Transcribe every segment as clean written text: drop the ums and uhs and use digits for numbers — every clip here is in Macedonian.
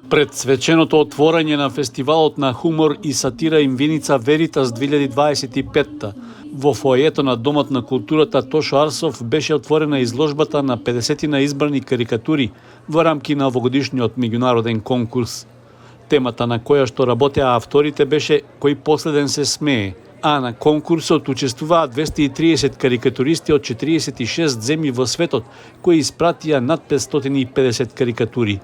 Пред свеченото отворање на фестивалот на хумор и сатира Инвиница Веритас 2025 во фојето на Домот на културата Тошо Арсов беше отворена изложбата на 50 избрани карикатури во рамки на овогодишниот меѓународен конкурс. Темата на која што работеа авторите беше "Кој последен се смее", а на конкурсот учествуваа 230 карикатуристи од 46 земји во светот, кои испратија над 550 карикатури.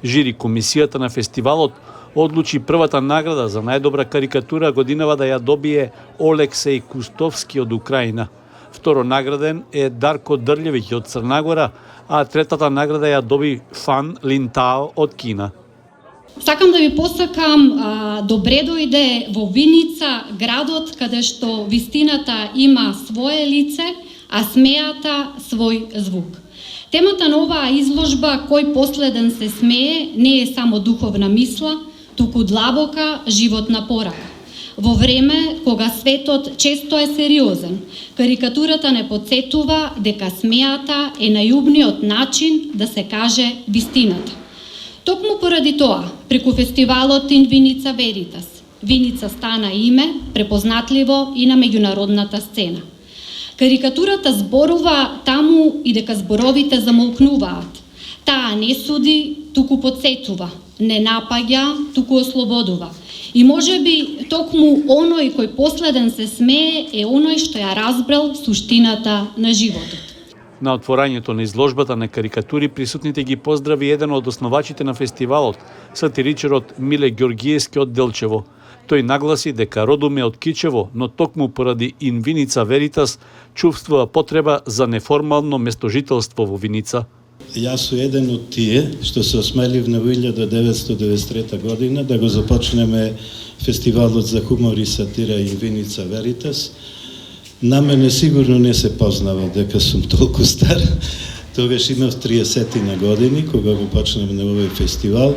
Жири комисијата на фестивалот одлучи првата награда за најдобра карикатура годинава да ја добие Олексеј Кустовски од Украина. Второ награден е Дарко Дрљевиќ од Црна, а третата награда ја доби Фан Линтао од Кина. Сакам да ви посакам добре дојде во Виница, градот каде што вистината има свое лице, а смејата свој звук. Темата на оваа изложба "Кој последен се смее" не е само духовна мисла, туку длабока животна порака. Во време кога светот често е сериозен, карикатурата не потсетува дека смејата е најубниот начин да се каже вистината. Токму поради тоа, преку фестивалот Инвиница Веритас, Виница стана име препознатливо и на меѓународната сцена. Карикатурата зборува таму и дека зборовите замолкнуваат. Таа не суди, туку потсетува, не напаѓа, туку ослободува. И можеби токму оној кој последен се смее е оној што ја разбрал суштината на животот. На отворањето на изложбата на карикатури присутните ги поздрави еден од основачите на фестивалот, сатиричарот Миле Ѓоргиевски од Делчево. Тој нагласи дека родом е од Кичево, но токму поради Инвиница Веритас чувствува потреба за неформално местожителство во Виница. Јас сум еден од тие што се осмелив на 1993 година да го започнеме фестивалот за хумор и сатира Инвиница Веритас. На мене сигурно не се познава дека сум толку стар. Тогаш имав 30 на години кога го почнеме на овој фестивал.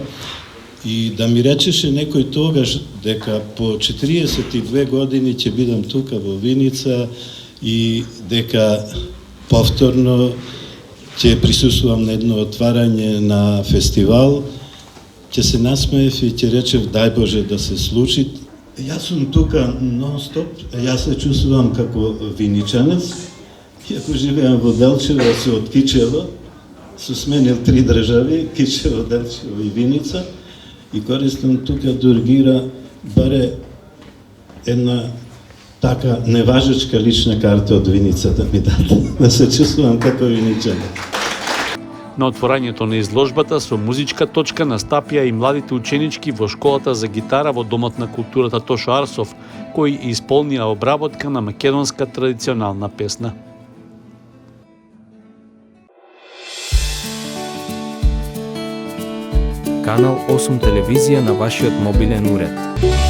И да ми речеше некој тогаш дека по 42 години ќе бидам тука во Виница и дека повторно ќе присуствувам на едно отварање на фестивал, ќе се насмеев и ќе речев дај Боже да се случи. Јас сум тука нон-стоп, јас се чувствувам како виничанец, иако живеам во Делчево, се од Кичево, сум сменил 3 држави, Кичево, Делчево и Виница, и користам тука да ургира баре една така неважечка лична карта од Виница да ми даде, да се чувствувам како виничанец. На отворањето на изложбата со музичка точка настапија и младите ученички во школата за гитара во Домот на културата Тошо Арсов, кои исполнија обработка на македонска традиционална песна. Канал 8 телевизија на вашиот мобилен уред.